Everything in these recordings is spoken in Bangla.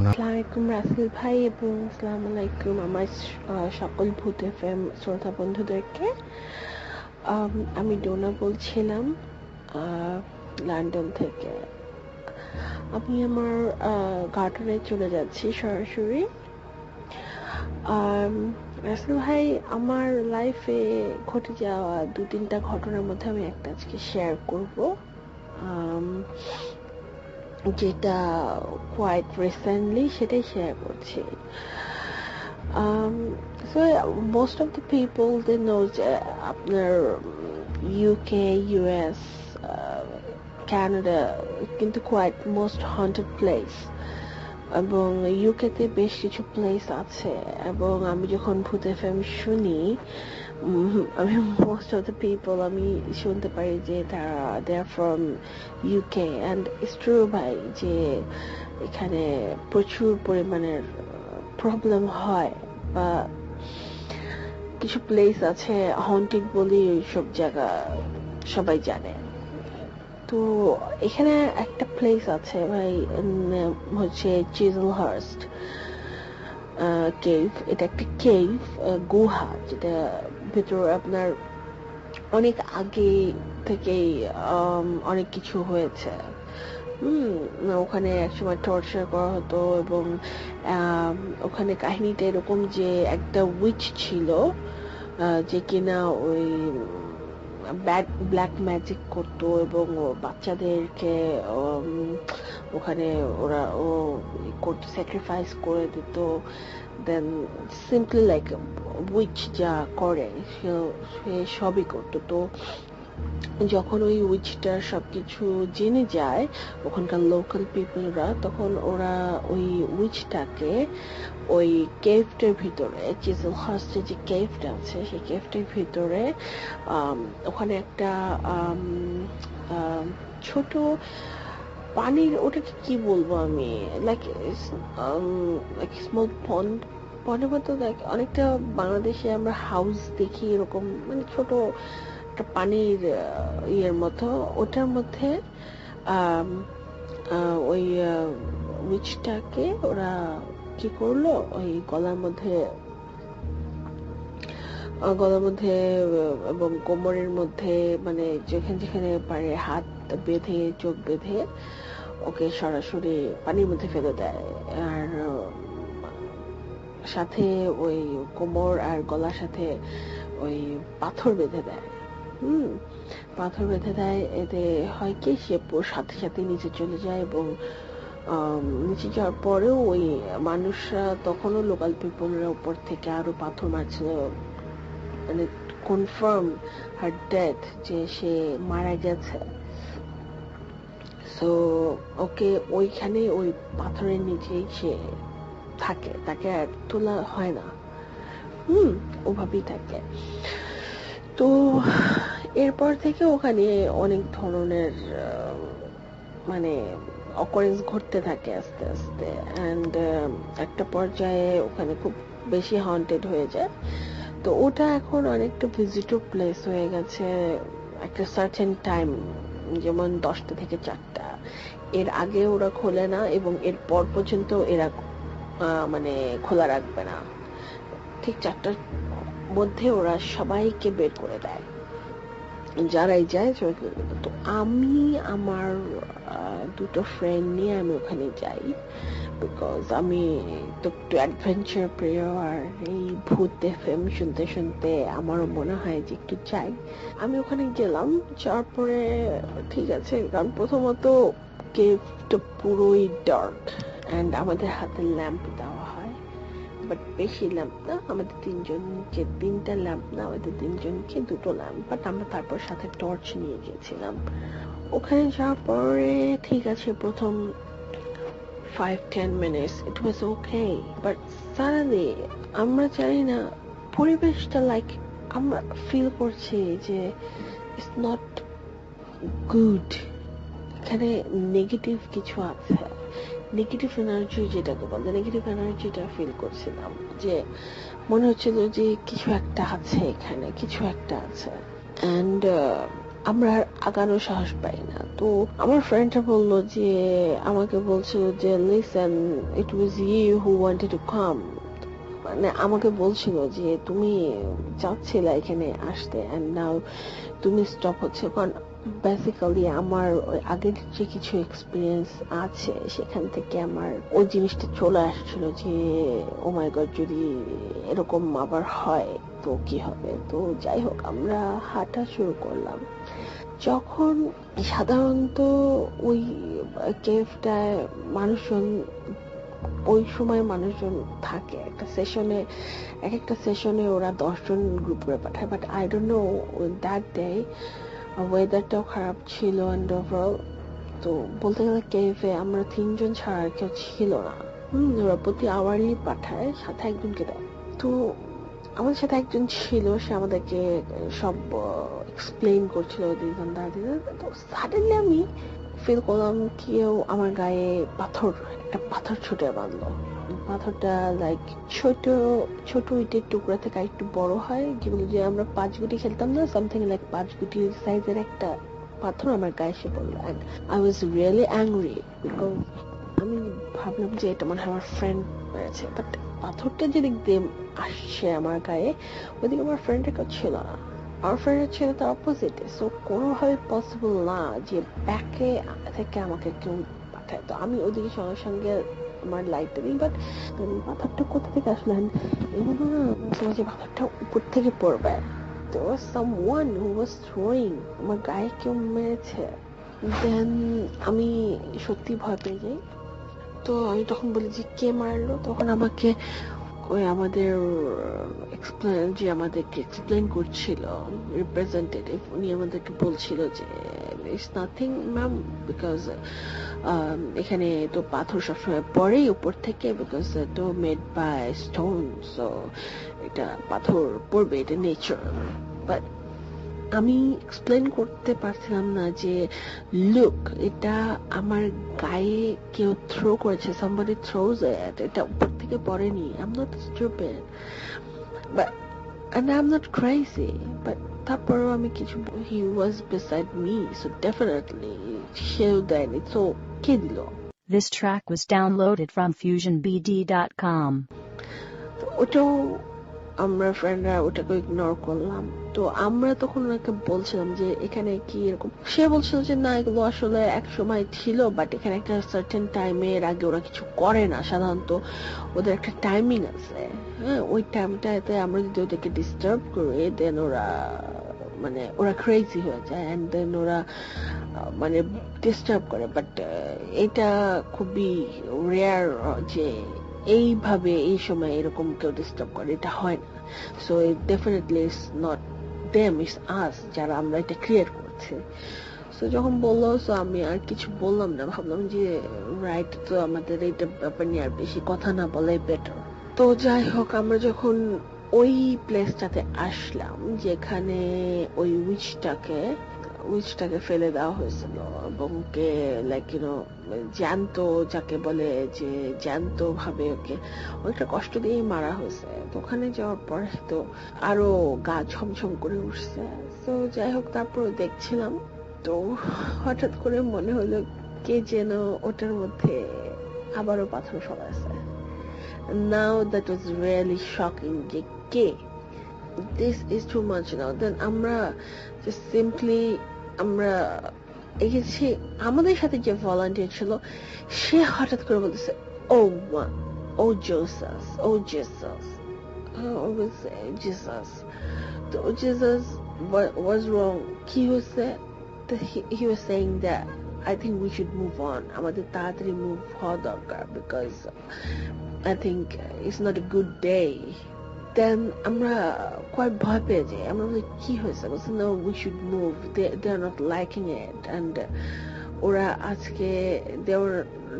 আসসালামাইকুম রাসেল ভাই এবং আসসালামু আলাইকুম আমার সকল ভূত এফএম শ্রোতা বন্ধুদেরকে। আমি ডোনা বলছিলাম লন্ডন থেকে। আমি আমার গার্ডেনে চলে যাচ্ছি সরাসরি। রাসেল ভাই, আমার লাইফে ঘটে যাওয়া 2-3টা ঘটনার মধ্যে আমি একটা আজকে শেয়ার করব, যেটা কোয়াইট রিসেন্টলি সেটাই শেয়ার করছি। So most of the people they know যে আপনার ইউকে, ইউএস, কানাডা কিন্তু কোয়াইট মোস্ট হন্টেড প্লেস, এবং ইউকে তে বেশ কিছু প্লেস আছে। এবং আমি যখন ভূত এফএম শুনি, আমি মোস্ট অফ দ্য পিপল আমি শুনতে পারি যে তারা they are from UK, and it's true ভাই যে এখানে প্রচুর পরিমাণের প্রবলেম হয়, বা কিছু প্লেস আছে হন্টেড বলি সব জায়গা সবাই জানে। তো এখানে একটা প্লেস আছে ভাই, হচ্ছে চিজলহার্স্ট কেভ। এটা একটা কেভ, গুহা, যেটা ভেতরে আপনার অনেক আগে থেকেই অনেক কিছু হয়েছে। ওখানে একসময় টর্চার করা হতো, এবং ওখানে কাহিনীটা এরকম যে একটা উইচ ছিল যে কিনা ওই ব্ল্যাক ম্যাজিক করতো, এবং বাচ্চাদেরকে ওখানে ওরা করতো, স্যাক্রিফাইস করে দিত। দেন সিম্পলি লাইক উইচ যা করে সে সবই করতো। তো যখন ওই উইচটার সবকিছু জেনে যায় ওখানকার লোকাল পিপলরা, তখন ওরা ওই উইচটাকে ওই কেভটার ভিতরে, চিজলহার্স্টে যে কেভটা আছে সেই কেভটার ভিতরে ওখানে একটা ছোট পানির, ওটাকে কি বলবো আমি, লাইক স্মল পন্ড, পন্ডের মতো অনেকটা বাংলাদেশে আমরা হাউস দেখি এরকম, মানে ছোট একটা পানির ইয়ের মতো, ওটার মধ্যে ওই উইচটাকে ওরা কি করলো, ওই গলার মধ্যে এবং কোমরের মধ্যে, মানে যেখানে যেখানে পারে হাত বেঁধে, চোখ বেঁধে ওকে সরাসরি পানির মধ্যে ফেলে দেয়। আর সাথে ওই কোমর আর গলার সাথে ওই পাথর বেঁধে দেয়। পাথর বেঁধে দেয়। এতে হয় কি, সে সাথে সাথে নিচে চলে যায়, এবং নিচে যাওয়ার পরেও ওই মানুষরা তখনও লোকাল পিপলরা উপর থেকে আরো পাথর মারছিল, মানে কনফার্ম হার ডেথ, যে সে মারা গেছে। সো ওকে ওইখানে ওই পাথরের নিচেই সে থাকে, তাকে আর তোলা হয় না, ওভাবেই থাকে। তো এরপর থেকে ওখানে অনেক ধরনের মানে অকারেন্স ঘটতে থাকে আস্তে আস্তে, অ্যান্ড একটা পর্যায়ে ওখানে খুব বেশি হন্টেড হয়ে যায়। তো ওটা এখন অনেকটা ভিজিটর প্লেস হয়ে গেছে একটা সার্টেন টাইম, যেমন 10টা থেকে 4টা, এর আগে ওরা খোলে না, এবং এর পর পর্যন্ত এরা মানে খোলা রাখবে না। ঠিক 4টার মধ্যে ওরা সবাইকে বের করে দেয়, যারাই যায়। তো আমি আমার দুটো ফ্রেন্ড নিয়ে আমি ওখানে যাই, বিকজ আমি তো একটু অ্যাডভেঞ্চার প্রিয়, আর এই ভূত এফএম শুনতে শুনতে আমারও মনে হয় যে একটু যাই। আমি ওখানে গেলাম, যাওয়ার পরে ঠিক আছে, কারণ প্রথমত কেভটা পুরোই ডার্ক, অ্যান্ড আমাদের হাতে ল্যাম্প দেওয়া হয়, বাট বেশি ল্যাম্প না, আমাদের তিনজনকে 3টা ল্যাম্প না, আমাদের তিনজনকে 2টো ল্যাম্প, বাট আমরা তারপর সাথে টর্চ নিয়ে গেছিলাম। ওখানে যাওয়ার পরে ঠিক আছে, প্রথম 5-10 minutes it was okay, but suddenly আমরা জানি না, পরিবেশটা লাইক আমরা ফিল করছি যে ইটস নট গুড, এখানে নেগেটিভ কিছু আছে, নেগেটিভ এনার্জি যেটাকে বলে, নেগেটিভ এনার্জিটা ফিল করছিলাম, যে মনে হচ্ছিল যে কিছু একটা আছে, এখানে কিছু একটা আছে। অ্যান্ড আমরা আর আগানোর সাহস পাই না। তো আমার ফ্রেন্ডটা বললো যে আমাকে বলছিল যে listen, it was you who wanted to come, মানে আমাকে বলছিল যে তুমি চাচ্ছিলে এখানে আসতে এন্ড নাও তুমি স্টপ হচ্ছে। কারণ বেসিক্যালি আমার ওই আগের যে কিছু এক্সপিরিয়েন্স আছে সেখান থেকে আমার ওই জিনিসটা চলে আসছিল যে ও মাই গড যদি এরকম আবার হয় তো কি হবে। তো যাই হোক আমরা হাঁটা শুরু করলাম। যখন সাধারণত ওই কেভটায় মানুষজন ওই সময় মানুষজন থাকে একটা সেশনে, এক একটা সেশনে ওরা 10 জন গ্রুপ করে পাঠায়, but I don't know that day ওয়েদারটাও খারাপ ছিল এন্ড ওভারঅল। তো বলতে গেলে কেভে আমরা 3 জন ছাড়া আর কেউ ছিল না। ওরা প্রতি আওয়ারই পাঠায়, সাথে একজনকে দেয়। তো আমাদের সাথে একজন ছিল, সে আমাদেরকে সব এক্সপ্লেইন করছিল দিন তো সাডেনলি আমি ফিল করলাম কেউ আমার গায়ে একটা পাথর ছুটে বাঁধলো। পাথরটা লাইক ছোট ছোট ইটের টুকরা থেকে একটু বড় হয়, যেগুলো যে আমরা 5 গুটি খেলতাম না, সামথিং লাইক 5 গুটির সাইজের একটা পাথর আমার গায়ে এসে পড়লো। And I was really angry because আমি ভাবলাম যে এটা মনে হয় আমার ফ্রেন্ড মেরেছে, বাট পাথরটা যেদিক দিয়ে আসছে আমার গায়ে ওইদিকে আমার ফ্রেন্ডের কেউ ছিল না। আমার ফ্রেন্ডের ছিল তার অপোজিটে, সো কোনোভাবে পসিবল না যে ব্যাকে থেকে আমাকে কেউ পাঠায়। তো আমি ওইদিকে সঙ্গে সঙ্গে আমার লাইটটা দিই, বাট পাথরটা কোথা থেকে আসলো এমন না যে পাথরটা উপর থেকে পড়বে। There was someone who was throwing, আমার গায়ে কেউ মেরেছে। দেন আমি সত্যি ভয় পেয়ে যাই। তো আমি তখন বলি যে কে মারলো, তখন আমাকে ওই আমাদের যে আমাদেরকে এক্সপ্লেন করছিল রিপ্রেজেন্টেটিভ, উনি আমাদেরকে বলছিল যে ইটস নাথিং ম্যাম, বিকজ এখানে তো পাথর সবসময় পড়েই উপর থেকে, বিকজ তো মেড বাই স্টোন, সো এটা পাথর পড়বে, এটা নেচার। বাট আমি এক্সপ্লেন করতে পারছিলাম না যে লুক এটা আমার গায়ে কেউ থ্রো করেছে, somebody throws it, এটা উপর থেকে পড়েনি, I'm not stupid but and I'm not crazy, but তারপরেও আমি কিছু, he was beside me, so definitely সেও দেয়নি, so কে দিল? This track was downloaded from FusionBD.com. ওটাও আমরা ফ্রেন্ডরা ওটাকে ইগনোর করলাম। তো আমরা তখন ওনাকে বলছিলাম যে এখানে কি এরকম, সে বলছিল যে না এগুলো আসলে এক সময় ছিল, বাট এখানে একটা সার্টেন টাইমের আগে ওরা কিছু করে না, সাধারণত ওদের একটা টাইমিং আছে। হ্যাঁ, ওই টাইমটাতে আমরা যদি ওদেরকে ডিস্টার্ব করি দেন ওরা ক্রেজি হয়ে যায় এন্ড দেন ওরা মানে ডিস্টার্ব করে। বাট এটা খুবই রেয়ার যে এইভাবে এই সময় এরকম কেউ ডিস্টার্ব করে, এটা হয় না। So definitely it's not them, it's us যারা আমরা এটা ক্রিয়েট করছি। সো যখন বললো, সো আমি আর কিছু বললাম না, ভাবলাম যে রাইট, তো আমাদের এইটা ব্যাপার নিয়ে আর বেশি কথা না বলাই বেটার। তো যাই হোক আমরা যখন ওই প্লেসটাতে আসলাম যেখানে ওই উইচটাকে ফেলে দেওয়া হয়েছিল এবং কে লাইক জ্যান্ত, যাকে বলে যে জ্যান্ত ভাবে ওকে অনেকটা কষ্ট দিয়ে মারা হয়েছে। তো ওখানে যাওয়ার পরে তো আরো গা ছমছম করে উঠছে। তো যাই হোক তারপর দেখছিলাম, তো হঠাৎ করে মনে হলো কে যেন ওটার মধ্যে আবারও পাথর ফেলাছে। Now that was really shocking যে কে, this is too much now. Then আমরা just simply আমরা এগেছি। আমাদের সাথে যে ভলান্টিয়ার ছিল সে হঠাৎ করে বলতেছে ও মা, ও জেসাস, ও জেসাস, জেসাস। তো জেসাস was wrong, কি হয়েছে? he was saying that I think we should move on, আমাদের তাড়াতাড়ি মুভ হওয়া দরকার, because I think it's not a good day. Then আমরা quite ভয় পেয়ে যাই, আমরা বলি কি হয়েছে? বলছে no, we should move, they're not liking it, and ওরা আজকে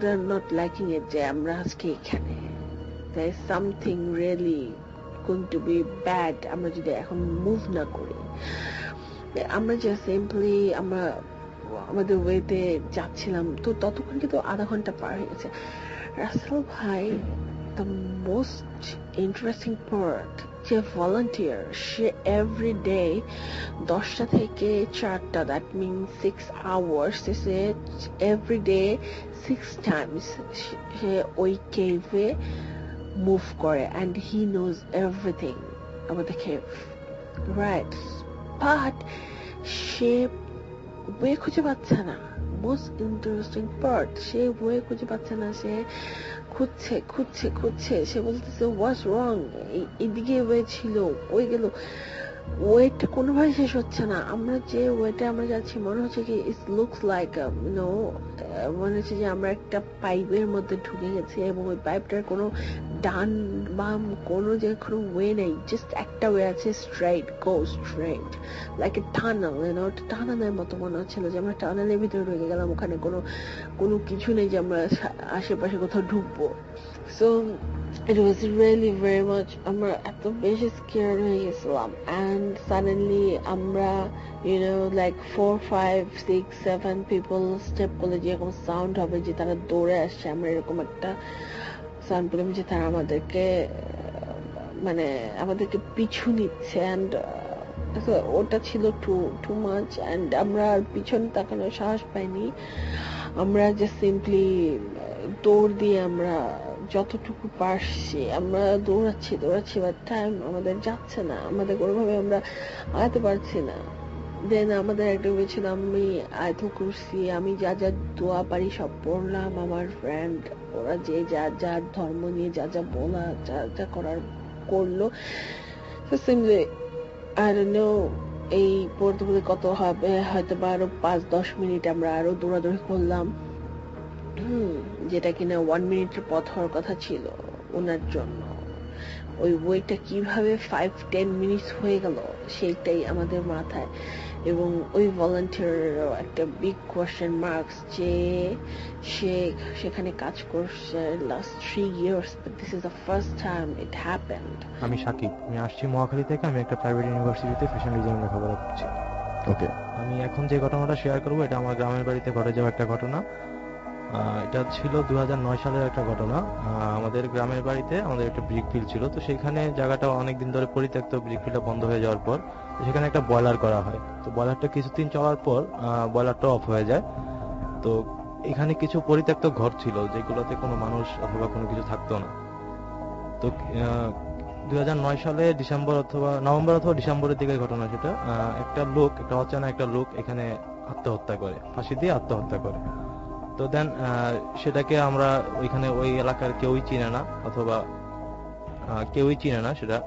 they're not liking it যে আমরা আজকে এখানে, there is something really going to be bad আমরা যদি এখন মুভ না করি। আমরা যে সিম্পলি আমরা আমাদের ওয়েতে যাচ্ছিলাম, তো ততক্ষণ কিন্তু আধা ঘন্টা পার হয়ে গেছে। রাসেল ভাই, the most interesting part যে ভলান্টিয়ার, সে এভরিডে 10টা থেকে 4টা, দ্যাট মিন 6 hours, সে এভরিডে 6 times সে ওই কেভে মুভ করে, and he knows everything about the cave, right? But say way খুঁজে পাচ্ছে না। মোস্ট ইন্টারেস্টিং পার্ট, সে ওয়ে খুঁজে পাচ্ছে না। সে খুঁজছে সে বলতেছে হোয়াটস রং, এদিকে ওয়ে ছিল, ওই গেল, ওয়েটা কোনোভাবে শেষ হচ্ছে না। আমরা যে ওয়েটা আমরা যাচ্ছি মনে হচ্ছে কি ইট লুকস লাইক মনে হচ্ছে যে আমরা একটা পাইপের মধ্যে ঢুকে গেছি, এবং ওই পাইপটার কোনো ডান বাম কোনো যে কোনো ওয়ে নেই, জাস্ট একটা ওয়ে আছে, straight, go straight, like a tunnel, টানেলের মতো মনে হচ্ছিল যে আমরা টানেলের ভিতরে ঢুকে গেলাম। ওখানে কোনো কিছু নেই যে আমরা আশেপাশে কোথাও ঢুকবো। So it was really very much, আমরা এত বেশি scared হয়ে গেছিলাম, and suddenly আমরা like 4 5 6 7 people step করলে যেরকম সাউন্ড হবে যে তারা দৌড়ে আসছে, আমরা এরকম একটা সাউন্ড পেলাম যে তারা আমাদেরকে পিছু নিচ্ছে, and ওটা ছিল টু মাচ, and আমরা আর পিছনে তাকানোর সাহস পাইনি। আমরা জাস্ট সিম্পলি দৌড় দিয়ে আমরা যতটুকু পারছি আমরা দৌড়াচ্ছি, বাট টাইম আমাদের যাচ্ছে না, আমাদের কোনোভাবে আমরা আগাতে পারছি না। দেন আমাদের একটা ছিল, আমি আয়াতুল কুরসি, আমি যা যা দোয়া পারি সব পড়লাম, আমার ফ্রেন্ড ওরা যে যার ধর্ম নিয়ে যা বলা যা করার করলো। সিম্পলি আই ডোন্ট নো, এই পড়তে পড়তে কত হবে, হয়তো বা আরো 5-10 মিনিট আমরা আরো দৌড়াদৌড়ি করলাম, যেটা কিনা 1 মিনিটের পথ হওয়ার কথা ছিল ওনার জন্য। ওই ওয়েটা কিভাবে 5-10 মিনিটস হয়ে গেল সেটাই আমাদের মাথায়, এবং ওই ভলান্টিয়ারেরও একটা বিগ কোয়েশ্চেন মার্কস, যে সে সেখানে কাজ করছে last 3 years, but this is the first time it happened. আমি সাকিব, আমি আসছি মহাখালী থেকে। আমি একটা প্রাইভেট ইউনিভার্সিটিতে ফ্যাশন ডিজাইন লেখাপড়া করছি। ওকে, আমি এখন যে ঘটনাটা শেয়ার করবো এটা আমার গ্রামের বাড়িতে ঘটে যাওয়া একটা ঘটনা। এটা ছিল 2009 সালের একটা ঘটনা। আমাদের গ্রামের বাড়িতে আমাদের একটা ব্রিক ফিল্ড ছিল, তো সেখানে জায়গাটা অনেকদিন ধরে পরিত্যক্ত, ব্রিক ফিল্ডটা বন্ধ হয়ে যাওয়ার পর সেখানে একটা বয়লার করা হয়। তো বয়লারটা কিছুদিন চলার পর বয়লারটা অফ হয়ে যায়। তো এখানে কিছু পরিত্যক্ত ঘর ছিল যেগুলোতে কোনো মানুষ অথবা কোনো কিছু থাকতো না। তো 2009 সালে নভেম্বর অথবা ডিসেম্বরের দিকে ঘটনা সেটা। একটা অচেনা একটা লোক এখানে আত্মহত্যা করে, ফাঁসি দিয়ে আত্মহত্যা করে। তো দেন সেটাকে আমরা ওইখানে ওই এলাকার কেউই চিনে না সেটা।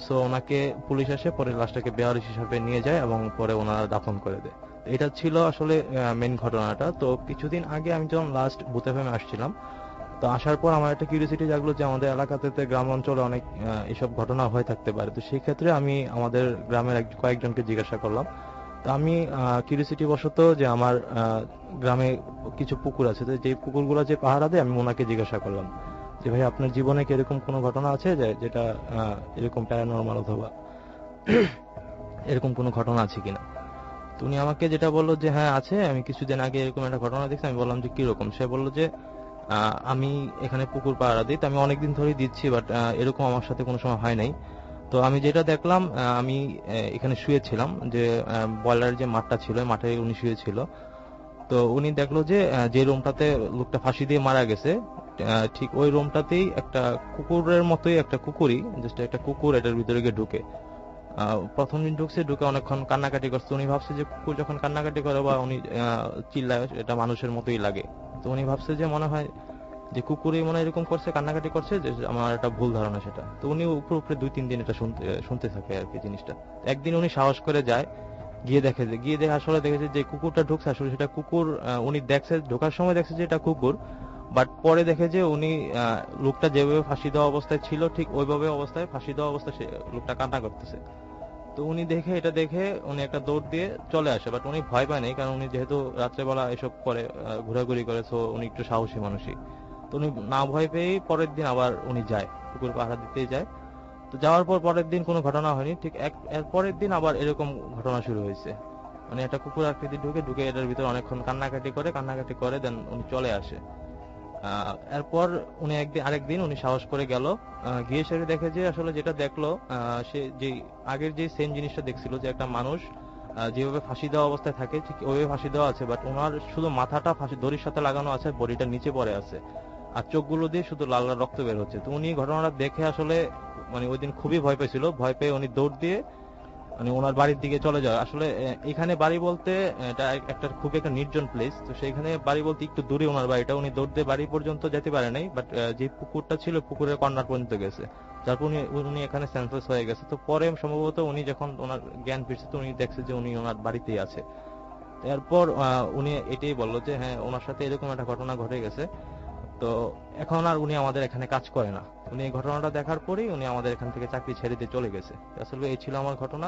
সো ওনাকে পুলিশ এসে পরে লাশটাকে বেয়ারিশ হিসাবে নিয়ে যায় এবং পরে ওনারা দাফন করে দেয়। এটা ছিল আসলে মেইন ঘটনাটা। তো কিছুদিন আগে আমি যখন লাস্ট বুথ এফএমে আসছিলাম, তো আসার পর আমার একটা কিউরিওসিটি জাগলো যে আমাদের এলাকাতে গ্রাম অঞ্চলে অনেক এসব ঘটনা হয়ে থাকতে পারে। তো সেই ক্ষেত্রে আমি আমাদের গ্রামের কয়েকজনকে জিজ্ঞাসা করলাম। তো আমি কিউরিওসিটি বশত যে আমার গ্রামে কিছু পুকুর আছে, যে পুকুরগুলো যে পাহারা দেয়, আমি ওনাকে জিজ্ঞাসা করলাম যে ভাই আপনার জীবনে কি এরকম কোনো ঘটনা আছে যেটা এরকম প্যারানরমাল অথবা এরকম কোনো ঘটনা আছে কিনা। তো উনি আমাকে যেটা বললো যে হ্যাঁ আছে, আমি কিছুদিন আগে এরকম একটা ঘটনা দেখছি। আমি বললাম যে কিরকম। সে বললো যে আমি এখানে পুকুর পাহারা দিই, তো আমি অনেকদিন ধরেই দিচ্ছি, বাট এরকম আমার সাথে কোনো সময় হয় নাই। তো আমি যেটা দেখলাম, আমি এখানে শুয়েছিলাম, যে বয়লার যে মাঠটা ছিল মাঠে উনি শুয়েছিল। তো উনি দেখলো যে রুমটাতে লোকটা ফাঁসি দিয়ে মারা গেছে, ঠিক ওই রুমটাতেই একটা কুকুরের মতোই একটা কুকুরই, জাস্ট একটা কুকুর এটার ভিতরে গিয়ে ঢুকে। প্রথম দিন ঢুকে অনেকক্ষণ কান্নাকাটি করছে। উনি ভাবছে যে কুকুর যখন কান্নাকাটি করে বা উনি চিল্লায়, এটা মানুষের মতোই লাগে। তো উনি ভাবছে যে মনে হয় যে কুকুরই মনে এরকম করছে, কান্নাকাটি করছে, যে আমার একটা ভুল ধারণা সেটা। তো উনি উপরে 2-3 দিন এটা শুনতে থাকে আর কি জিনিসটা। একদিন উনি সাহস করে যায়, গিয়ে দেখে আসলে দেখেছে যে কুকুরটা ঢুকছে, আসলে সেটা কুকুর। উনি ঢোকার সময় দেখছে যে এটা কুকুর, বাট পরে দেখে যে উনি লোকটা যেভাবে ফাঁসি দেওয়া অবস্থায় ছিল ঠিক ওইভাবে ফাঁসি দেওয়া অবস্থায় লোকটা কান্না করতেছে। তো উনি এটা দেখে উনি একটা দৌড় দিয়ে চলে আসে, বাট উনি ভয় পায় নাই, কারণ উনি যেহেতু রাত্রেবেলা এসব করে, ঘোরাঘুরি করে, তো উনি একটু সাহসী মানুষই। তো উনি না ভয় পেয়ে পরের দিন আবার উনি যায়, কুকুর পাহারা দিতেই যায়। তো যাওয়ার পর পরের দিন কোনো ঘটনা হয়নি, ঠিক এর পরের দিন আবার এরকম ঘটনা শুরু হয়েছে। মানে একটা কুকুর আকৃতি ঢুকে এটার ভিতরে অনেকক্ষণ কান্নাকাটি করে দেন উনি চলে আসে। এরপর উনি আরেকদিন উনি সাহস করে গেল, গিয়ে সেটা দেখে যে আসলে যেটা দেখলো, সে যে আগের যে সেম জিনিসটা দেখছিল যে একটা মানুষ যেভাবে ফাঁসি দেওয়া অবস্থায় থাকে ঠিক ওইভাবে ফাঁসি দেওয়া আছে, বাট ওনার শুধু মাথাটা ফাঁসি দড়ির সাথে লাগানো আছে, বডিটা নিচে পড়ে আছে, আর চোখগুলো দিয়ে শুধু লাল লাল রক্ত বের হচ্ছে। তো উনি ঘটনাটা দেখে আসলে মানে ওই দিন খুবই ভয় পেয়েছিল। ভয় পেয়ে উনি দৌড় দিয়ে মানে ওনার বাড়ির দিকে চলে যায়। আসলে এখানে বাড়ি বলতে এটা একটা খুব একটা নির্জন প্লেস, তো সেইখানে বাড়ি বলতে একটু দূরে ওনার বাড়িটা। উনি দৌড় দিয়ে বাড়ি পর্যন্ত যেতে পারে নাই, বাট যে পুকুরটা ছিল পুকুরের কর্নার পর্যন্ত গেছে, তারপর উনি এখানে সেন্সলেস হয়ে গেছে। তো পরে সম্ভবত উনি যখন ওনার জ্ঞান ফিরছে তো উনি দেখছে যে উনি ওনার বাড়িতেই আছে। এরপর উনি এটাই বললো যে হ্যাঁ ওনার সাথে এরকম একটা ঘটনা ঘটে গেছে। তো এখন আর উনি আমাদের এখানে কাজ করে না। উনি এই ঘটনাটা দেখার পরেই উনি আমাদের এখান থেকে চাকরি ছেড়ে দিয়ে চলে গেছে। আসলে এই ছিল আমার ঘটনা।